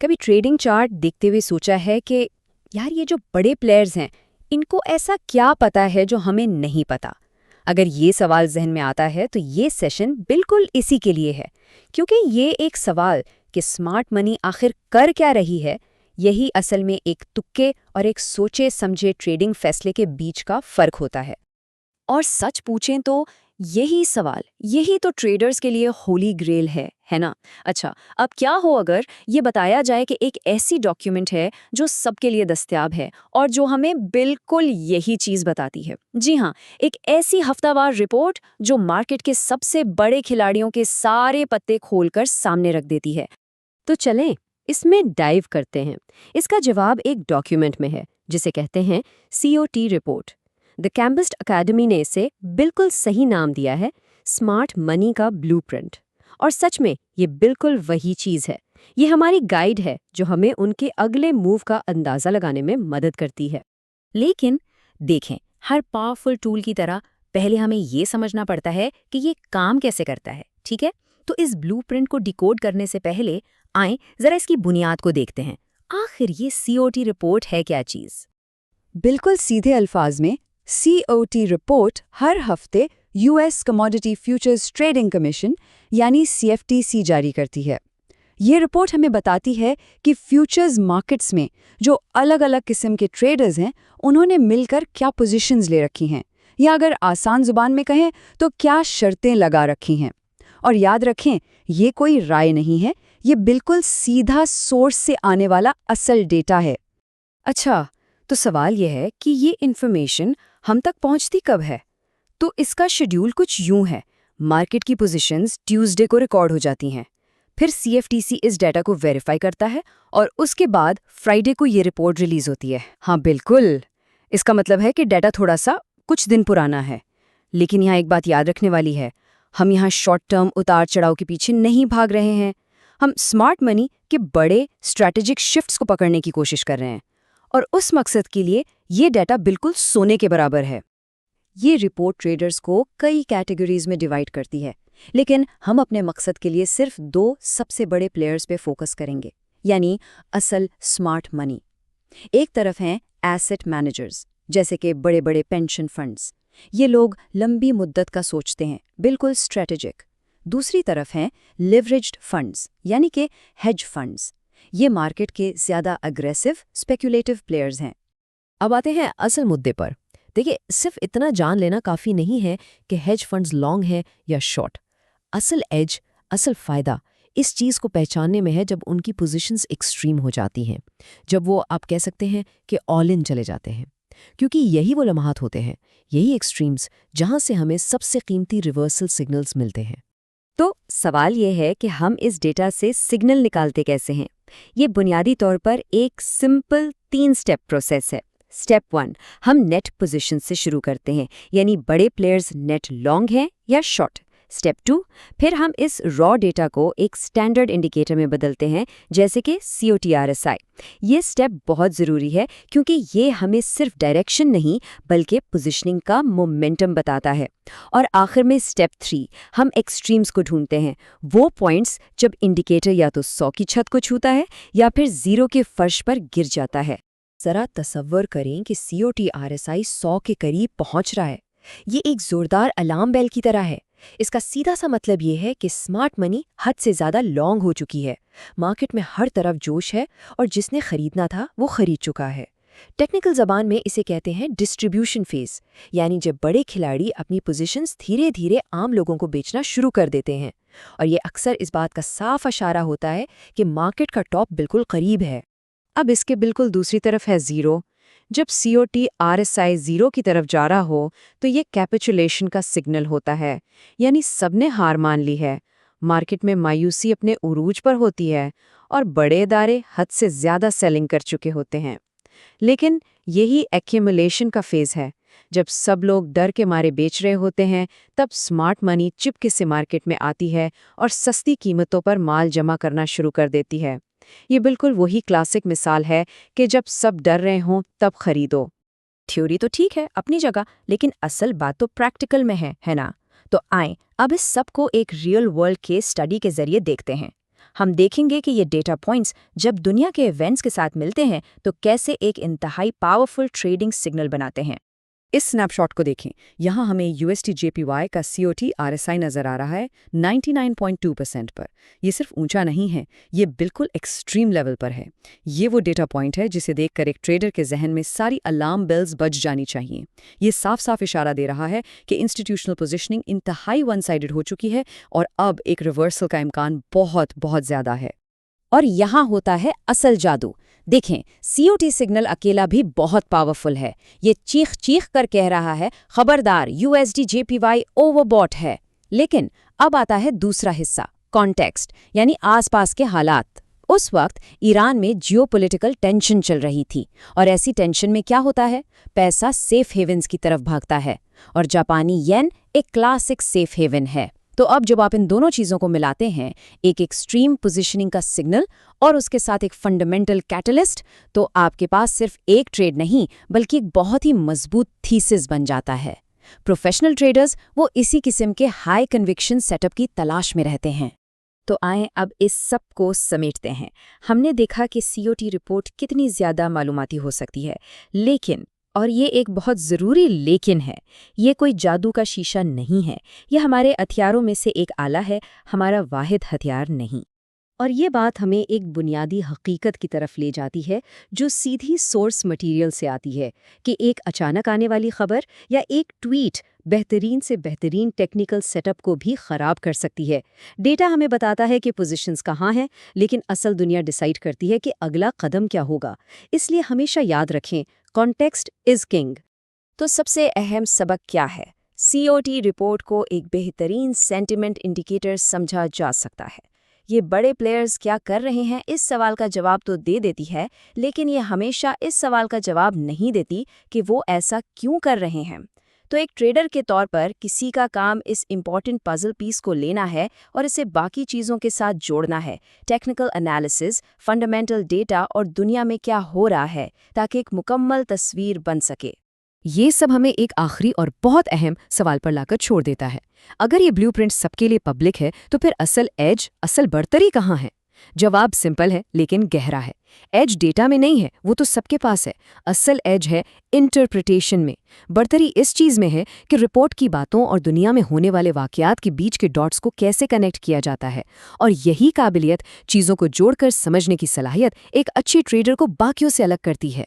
कभी trading chart देखते हुए सोचा है कि यार ये जो बड़े प्लेयर्स हैं इनको ऐसा क्या पता है जो हमें नहीं पता। अगर ये सवाल जहन में आता है तो ये सेशन बिल्कुल इसी के लिए है, क्योंकि ये एक सवाल कि स्मार्ट मनी आखिर कर क्या रही है, यही असल में एक तुक्के और एक सोचे समझे ट्रेडिंग फैसले के बीच का फर्क होता है। और सच पूछें तो यही तो ट्रेडर्स के लिए होली ग्रेल है ना। अच्छा, अब क्या हो अगर ये बताया जाए कि एक ऐसी डॉक्यूमेंट है जो सबके लिए दस्तयाब है और जो हमें बिल्कुल यही चीज़ बताती है। जी हाँ, एक ऐसी हफ्तावार रिपोर्ट जो मार्केट के सबसे बड़े खिलाड़ियों के सारे पत्ते खोलकर सामने रख देती है। तो चलें, इसमें डाइव करते हैं। इसका जवाब एक डॉक्यूमेंट में है जिसे कहते हैं COT रिपोर्ट। द कैम्बिस्ट अकेडमी ने इसे बिल्कुल सही नाम दिया है, स्मार्ट मनी का ब्लूप्रिंट। और सच में ये बिल्कुल वही चीज़ है। ये हमारी गाइड है जो हमें उनके अगले मूव का अंदाज़ा लगाने में मदद करती है। लेकिन देखें, हर पावरफुल टूल की तरह पहले हमें ये समझना पड़ता है कि ये काम कैसे करता है, ठीक है? तो इस ब्लूप्रिंट को डिकोड करने से पहले आएं जरा इसकी बुनियाद को देखते हैं। आखिर ये COT रिपोर्ट है क्या चीज़? बिल्कुल सीधे अल्फाज में COT रिपोर्ट हर हफ्ते US commodity futures trading commission यानी CFTC जारी करती है। ये रिपोर्ट हमें बताती है कि फ्यूचर्स मार्केट्स में जो अलग अलग किस्म के ट्रेडर्स हैं उन्होंने मिलकर क्या पोजीशंस ले रखी हैं, या अगर आसान जुबान में कहें तो क्या शर्तें लगा रखी हैं। और याद रखें, ये कोई राय नहीं है, ये बिल्कुल सीधा सोर्स से आने वाला असल डेटा है। अच्छा, तो सवाल यह है कि ये इन्फॉर्मेशन हम तक पहुंचती कब है? तो इसका शेड्यूल कुछ यूं है। मार्केट की पोजीशंस ट्यूसडे को रिकॉर्ड हो जाती हैं। फिर CFTC इस डाटा को वेरीफाई करता है और उसके बाद फ्राइडे को ये रिपोर्ट रिलीज होती है। हाँ बिल्कुल, इसका मतलब है कि डाटा थोड़ा सा कुछ दिन पुराना है। लेकिन यहाँ एक बात याद रखने वाली है, हम यहाँ शॉर्ट टर्म उतार चढ़ाव के पीछे नहीं भाग रहे हैं। हम स्मार्ट मनी के बड़े स्ट्रैटेजिक शिफ्ट्स को पकड़ने की कोशिश कर रहे हैं, और उस मकसद के लिए ये डाटा बिल्कुल सोने के बराबर है। ये रिपोर्ट ट्रेडर्स को कई कैटेगरीज में डिवाइड करती है, लेकिन हम अपने मकसद के लिए सिर्फ 2 सबसे बड़े प्लेयर्स पे फोकस करेंगे, यानी असल स्मार्ट मनी। एक तरफ हैं एसेट मैनेजर्स, जैसे कि बड़े बड़े पेंशन फंड्स। ये लोग लंबी मुद्दत का सोचते हैं, बिल्कुल स्ट्रेटेजिक। दूसरी तरफ हैं लिवरेज्ड फंड्स, यानी कि हेज फंड्स। ये मार्केट के ज़्यादा अग्रेसिव स्पेक्युलेटिव प्लेयर्स हैं। अब आते हैं असल मुद्दे पर। देखिए, सिर्फ इतना जान लेना काफ़ी नहीं है कि हेज फंड्स लॉन्ग है या शॉर्ट। असल एज, असल फ़ायदा इस चीज़ को पहचानने में है जब उनकी पोजीशंस एक्सट्रीम हो जाती हैं, जब वो आप कह सकते हैं कि ऑल इन चले जाते हैं। क्योंकि यही वो लम्हात होते हैं, यही एक्सट्रीम्स जहाँ से हमें सबसे कीमती रिवर्सल सिग्नल्स मिलते हैं। तो सवाल ये है कि हम इस डेटा से सिग्नल निकालते कैसे हैं? ये बुनियादी तौर पर एक सिंपल 3 स्टेप प्रोसेस है। स्टेप 1, हम नेट पोजीशन से शुरू करते हैं, यानी बड़े प्लेयर्स नेट लॉन्ग हैं या शॉर्ट। स्टेप 2, फिर हम इस रॉ डेटा को एक स्टैंडर्ड इंडिकेटर में बदलते हैं, जैसे कि COT RSI। ये स्टेप बहुत ज़रूरी है क्योंकि ये हमें सिर्फ डायरेक्शन नहीं बल्कि पोजीशनिंग का मोमेंटम बताता है। और आखिर में स्टेप 3, हम एक्सट्रीम्स को ढूंढते हैं, वो पॉइंट्स जब इंडिकेटर या तो 100 की छत को छूता है या फिर 0 के फर्श पर गिर जाता है। ज़रा तसव्वुर करें कि COT RSI 100 के करीब पहुंच रहा है। ये एक ज़ोरदार अलार्म बेल की तरह है। इसका सीधा सा मतलब ये है कि स्मार्ट मनी हद से ज़्यादा लॉन्ग हो चुकी है। मार्केट में हर तरफ जोश है और जिसने खरीदना था वो खरीद चुका है। टेक्निकल ज़बान में इसे कहते हैं डिस्ट्रीब्यूशन फेज, यानी जब बड़े खिलाड़ी अपनी पोजीशंस धीरे धीरे आम लोगों को बेचना शुरू कर देते हैं। और ये अक्सर इस बात का साफ इशारा होता है कि मार्केट का टॉप बिल्कुल करीब है। अब इसके बिल्कुल दूसरी तरफ है ज़ीरो। जब COT RSI 0 की तरफ जा रहा हो तो ये कैपिचुलेशन का सिग्नल होता है, यानी सबने हार मान ली है। मार्केट में मायूसी अपने उरूज पर होती है और बड़े इदारे हद से ज़्यादा सेलिंग कर चुके होते हैं। लेकिन यही एक्यूमुलेशन का फेज़ है। जब सब लोग डर के मारे बेच रहे होते हैं, तब स्मार्ट मनी चुपके से मार्केट में आती है और सस्ती कीमतों पर माल जमा करना शुरू कर देती है। ये बिल्कुल वही क्लासिक मिसाल है कि जब सब डर रहे हों तब खरीदो। थ्योरी तो ठीक है अपनी जगह, लेकिन असल बात तो प्रैक्टिकल में है ना? तो आएं अब इस सब को एक रियल वर्ल्ड केस स्टडी के जरिए देखते हैं। हम देखेंगे कि ये डेटा पॉइंट्स जब दुनिया के इवेंट्स के साथ मिलते हैं तो कैसे एक इंतहाई पावरफुल ट्रेडिंग सिग्नल बनाते हैं। इस स्नैपशॉट को देखें। यहाँ हमें USD/JPY का COT RSI नज़र आ रहा है 99.2% पर। ये सिर्फ ऊंचा नहीं है, ये बिल्कुल एक्सट्रीम लेवल पर है। ये वो डेटा पॉइंट है जिसे देखकर एक ट्रेडर के जहन में सारी अलार्म बेल्स बज जानी चाहिए। ये साफ साफ इशारा दे रहा है कि इंस्टीट्यूशनल पोजिशनिंग इंतहाई वन साइडेड हो चुकी है और अब एक रिवर्सल का इम्कान बहुत बहुत ज़्यादा है। और यहाँ होता है असल जादू। देखें, COT सिग्नल अकेला भी बहुत पावरफुल है। ये चीख चीख कर कह रहा है, खबरदार, USD/JPY ओवरबॉट है। लेकिन अब आता है दूसरा हिस्सा, कॉन्टेक्स्ट, यानी आसपास के हालात। उस वक्त ईरान में जियोपॉलिटिकल टेंशन चल रही थी, और ऐसी टेंशन में क्या होता है, पैसा सेफ हेवन्स की तरफ भागता है, और जापानी येन एक क्लासिक सेफ हेवन है। तो अब जब आप इन दोनों चीज़ों को मिलाते हैं, एक एक्सट्रीम पोजीशनिंग का सिग्नल और उसके साथ एक फंडामेंटल कैटलिस्ट, तो आपके पास सिर्फ एक ट्रेड नहीं बल्कि एक बहुत ही मजबूत थीसिस बन जाता है। प्रोफेशनल ट्रेडर्स वो इसी किस्म के हाई कन्विक्शन सेटअप की तलाश में रहते हैं। तो आएं अब इस सब को समेटते हैं। हमने देखा कि COT रिपोर्ट कितनी ज़्यादा मालूमाती हो सकती है, लेकिन, और ये एक बहुत ज़रूरी लेकिन है, ये कोई जादू का शीशा नहीं है। ये हमारे हथियारों में से एक आला है, हमारा वाहिद हथियार नहीं। और ये बात हमें एक बुनियादी हकीकत की तरफ ले जाती है जो सीधी सोर्स मटेरियल से आती है कि एक अचानक आने वाली खबर या एक ट्वीट बेहतरीन से बेहतरीन टेक्निकल सेटअप को भी ख़राब कर सकती है। डेटा हमें बताता है कि पोजीशंस कहाँ हैं, लेकिन असल दुनिया डिसाइड करती है कि अगला कदम क्या होगा। इसलिए हमेशा याद रखें, कॉन्टेक्स्ट इज़ किंग। तो सबसे अहम सबक क्या है? COT रिपोर्ट को एक बेहतरीन सेंटिमेंट इंडिकेटर समझा जा सकता है। ये बड़े प्लेयर्स क्या कर रहे हैं इस सवाल का जवाब तो दे देती है, लेकिन ये हमेशा इस सवाल का जवाब नहीं देती कि वो ऐसा क्यों कर रहे हैं। तो एक ट्रेडर के तौर पर किसी का काम इस इम्पॉर्टेंट पजल पीस को लेना है और इसे बाकी चीज़ों के साथ जोड़ना है, टेक्निकल एनालिसिस, फंडामेंटल डेटा और दुनिया में क्या हो रहा है, ताकि एक मुकम्मल तस्वीर बन सके। ये सब हमें एक आखिरी और बहुत अहम सवाल पर लाकर छोड़ देता है। अगर ये ब्लूप्रिंट सबके लिए पब्लिक है, तो फिर असल एज, असल बढ़तरी कहाँ है? जवाब सिंपल है लेकिन गहरा है। एज डेटा में नहीं है, वो तो सबके पास है। असल एज है इंटरप्रिटेशन में। बढ़तरी इस चीज़ में है कि रिपोर्ट की बातों और दुनिया में होने वाले वाकयात के बीच के डॉट्स को कैसे कनेक्ट किया जाता है। और यही काबिलियत, चीज़ों को जोड़कर समझने की सलाहियत, एक अच्छी ट्रेडर को बाकियों से अलग करती है।